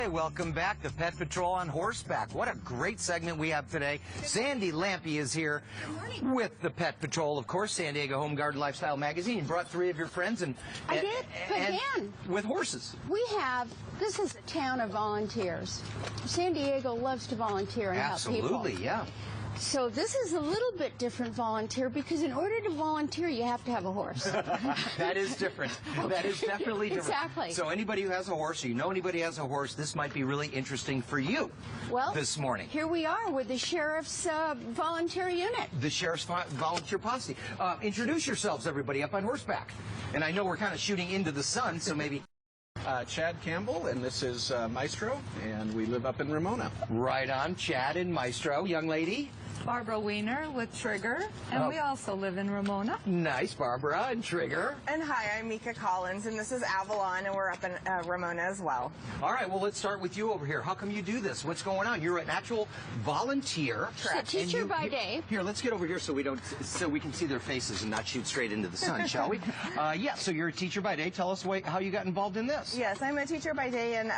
Hey, welcome back to Pet Patrol on Horseback. What a great segment we have today. Sandy Lampe is here with the Pet Patrol, of course, San Diego Home Garden Lifestyle Magazine. You brought 3 of your friends and with horses. This is a town of volunteers. San Diego loves to volunteer and help people. Absolutely, yeah. So this is a little bit different volunteer because in order to volunteer, you have to have a horse. That is different. That is definitely different. Exactly. So anybody who has a horse, or you know anybody who has a horse, this might be really interesting for you this morning. Here we are with the Sheriff's Volunteer Unit. The Sheriff's Volunteer Posse. Introduce yourselves, everybody, up on horseback. And I know we're kind of shooting into the sun, so maybe... Chad Campbell, and this is Maestro, and we live up in Ramona. Right on, Chad and Maestro. Young lady? Barbara Wiener with Trigger, and we also live in Ramona. Nice, Barbara and Trigger. And hi, I'm Mika Collins, and this is Avalon, and we're up in Ramona as well. All right, well, let's start with you over here. How come you do this? What's going on? You're an actual volunteer. Correct. A teacher by day. Here, let's get over here so we can see their faces and not shoot straight into the sun, shall we? Yeah, so you're a teacher by day. Tell us how you got involved in this. Yes, I'm a teacher by day in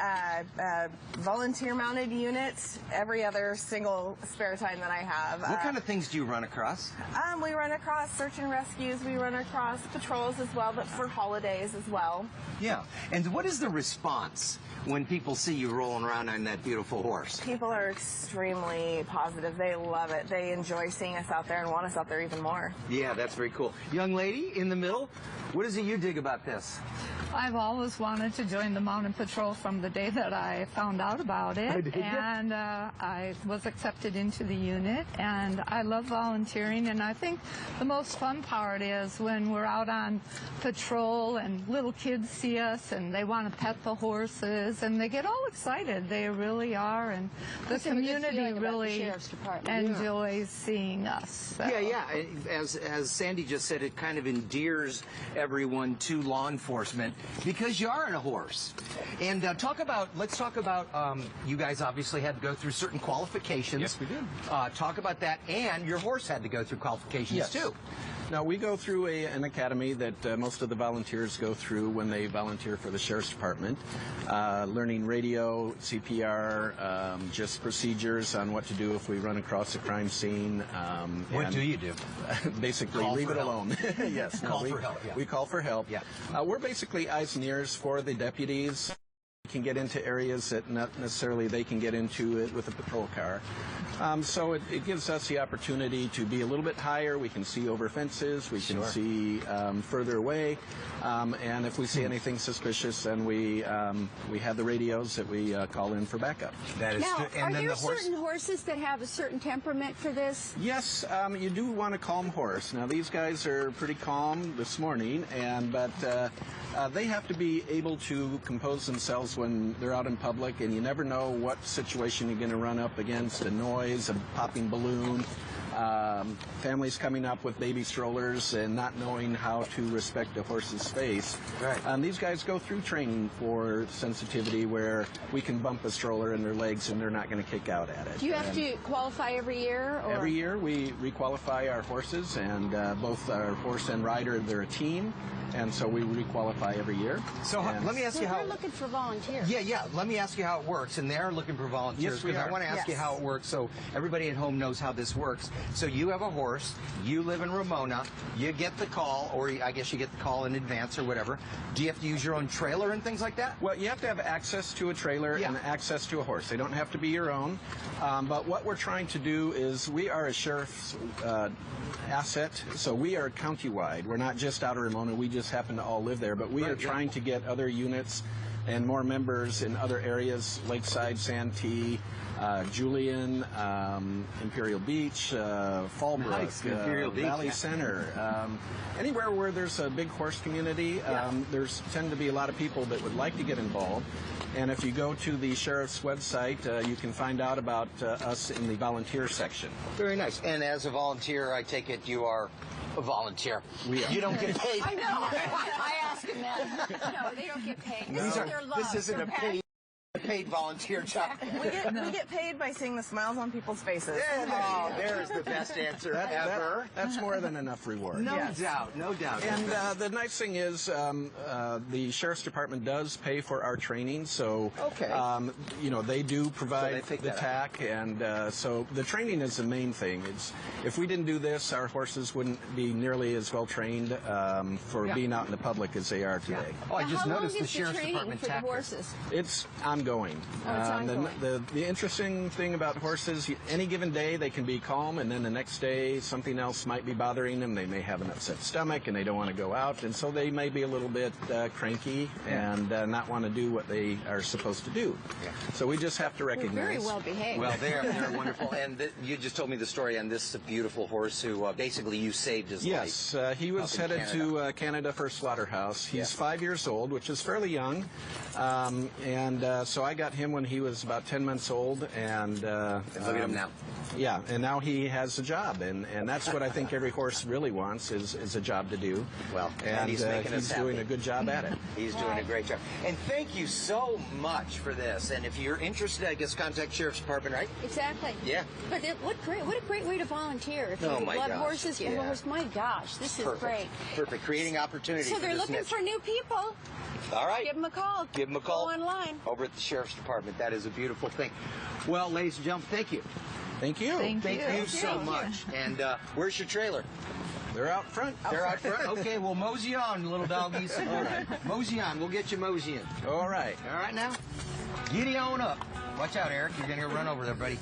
volunteer-mounted units every other single spare time that I have. What kind of things do you run across? We run across search and rescues. We run across patrols as well, but for holidays as well. Yeah. And what is the response when people see you rolling around on that beautiful horse? People are extremely positive. They love it. They enjoy seeing us out there and want us out there even more. Yeah, that's very cool. Young lady in the middle, what is it you dig about this? I've always wanted to join the Mounted Patrol from the day that I found out about it, and I was accepted into the unit, and I love volunteering, and I think the most fun part is when we're out on patrol and little kids see us and they want to pet the horses, and they get all excited. They really are, and the community really enjoys seeing us. So. Yeah. As Sandy just said, it kind of endears everyone to law enforcement because you are on a horse. And let's talk about, you guys obviously had to go through certain qualifications. Yes, we did. Talk about that, and your horse had to go through qualifications too. Now, we go through an academy that most of the volunteers go through when they volunteer for the Sheriff's Department, learning radio, CPR, just procedures on what to do if we run across a crime scene. What do you do? Basically, leave it alone. Yes. Call for help. Yeah. We call for help. Yeah. We're basically eyes and ears for the deputies. Can get into areas that not necessarily they can get into it with a patrol car. So it gives us the opportunity to be a little bit higher. We can see over fences. We can see further away. And if we see anything suspicious, then we have the radios that we call in for backup. That is now, and are there certain horses that have a certain temperament for this? Yes, you do want a calm horse. Now, these guys are pretty calm this morning, but they have to be able to compose themselves when they're out in public, and you never know what situation you're going to run up against, a noise, a popping balloon, families coming up with baby strollers and not knowing how to respect a horse's space. Right. These guys go through training for sensitivity where we can bump a stroller in their legs and they're not going to kick out at it. Do you have to qualify every year? Or? Every year we requalify our horses, and both our horse and rider, they're a team. And so we requalify every year. So let me ask you how... We're looking for volunteers. Yeah. Let me ask you how it works. And they're looking for volunteers. Yes, because I want to ask you how it works so everybody at home knows how this works. So you have a horse. You live in Ramona. You get the call, or I guess you get the call in advance or whatever. Do you have to use your own trailer and things like that? Well, you have to have access to a trailer and access to a horse. They don't have to be your own. But what we're trying to do is we are a sheriff's asset. So we are county-wide. We're not just out of Ramona. We just happen to all live there. But we are trying to get other units and more members in other areas, Lakeside, Santee, Julian, Imperial Beach, Fallbrook, Valley Center. Anywhere where there's a big horse community, there's tend to be a lot of people that would like to get involved. And if you go to the sheriff's website, you can find out about us in the volunteer section. Very nice. And as a volunteer, I take it you are a volunteer. We are. You don't get paid. I know. I asked him that. No, they don't get paid. This isn't a paid paid volunteer job. We get paid by seeing the smiles on people's faces. Oh, there's the best answer ever. That's more than enough reward. No doubt, no doubt. And the nice thing is, the Sheriff's Department does pay for our training, so you know, they do provide the TAC, and so the training is the main thing. If we didn't do this, our horses wouldn't be nearly as well trained for being out in the public as they are today. Oh, I just How noticed long the is Sheriff's training Department for the TAC. horses? It's ongoing. Oh, it's ongoing. The interesting thing about horses, any given day they can be calm, and then the next day something else might be bothering them. They may have an upset stomach and they don't want to go out, and so they may be a little bit cranky and not want to do what they are supposed to do. So we just have to recognize. They're very well behaved. Well, they're wonderful. And you just told me the story on this beautiful horse who basically you saved his life. Yes, he was headed to Canada for a slaughterhouse. He's 5 years old, which is fairly young. So I got him when he was about 10 months old. And look at him now. Yeah, and now he has a job, and that's what I think every horse really wants is a job to do. Well, and he's making us doing happy. a good job at it. He's doing a great job. And thank you so much for this. And if you're interested, I guess contact Sheriff's Department, right? Exactly. Yeah. But what a great way to volunteer. If you Oh, my love gosh. horses, you Yeah. horse, my gosh, this is great. Perfect. Creating opportunity So for they're this looking niche. for new people. All right. Give them a call. Give them a call. Go online. Over at the Sheriff's Department. That is a beautiful thing. Well, ladies and gentlemen, thank you. Thank you. Thank Thank you you. so much. And where's your trailer? They're out front. They're out front? Okay, well, mosey on, little doggies. All right. Mosey on. We'll get you moseying. All right. All right now? Giddy on up. Watch out, Eric. You're going to run over there, buddy.